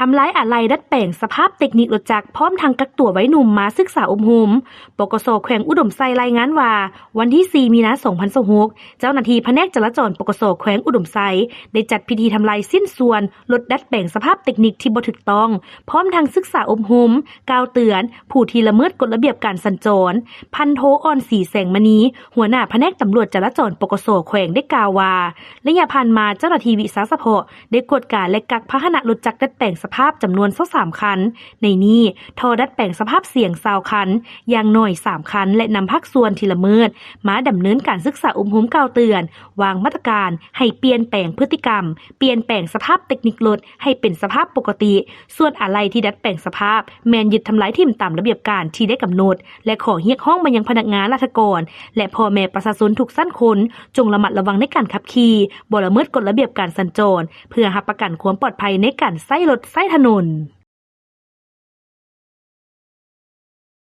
ทำร้ายอะไรดัดแปลงสภาพเทคนิครถจักรพร้อมทางกักตัวไว้หนุ่มมาศึกษาอบรมปกส.แขวงอุดมไซรายงานว่าวันที่4มีนาคม2026เจ้าหน้าที่แผนกจราจรปกส.แขวงอุดมไซได้จัดพิธีทำลายสิ้นส่วนรถดัดแปลงสภาพเทคนิคที่บ่ถูกต้องพร้อมทางศึกษาอบรมกล่าวเตือนผู้ที่ละเมิดกฎระเบียบการสัญจรพันโทอ่อนศรีแสงมณีหัวหน้าแผนกตำรวจจราจรปกส.แขวงได้กล่าวว่าระยะผ่านมาเจ้าหน้าที่วิสาสะเพาะได้กวดการและกักพาหนะรถจักรดัดแปลงสภาพจำนวน23คันในนี้ทอดัดแปลงสภาพเสี่ยง20คันอย่างน้อย3คันและนำภาคส่วนที่ละเมิดมาดำเนินการศึกษาอบรมกล่าวเตือนวางมาตรการให้เปลี่ยนแปลงพฤติกรรมเปลี่ยนแปลงสภาพเทคนิครถให้เป็นสภาพปกติส่วนอะไรที่ดัดแปลงสภาพแมนยึดทำลายทิ่มตามระเบียบการที่ได้กำหนดและขอเรียกร้องมายังพนักงานราชการและพ่อแม่ประชาชนทุกสั้นคนจงระมัดระวังในการขับขี่บ่ละเมิดกฎระเบียบการสัญจรเพื่อรับประกันความปลอดภัยในการใช้รถใช้ถนน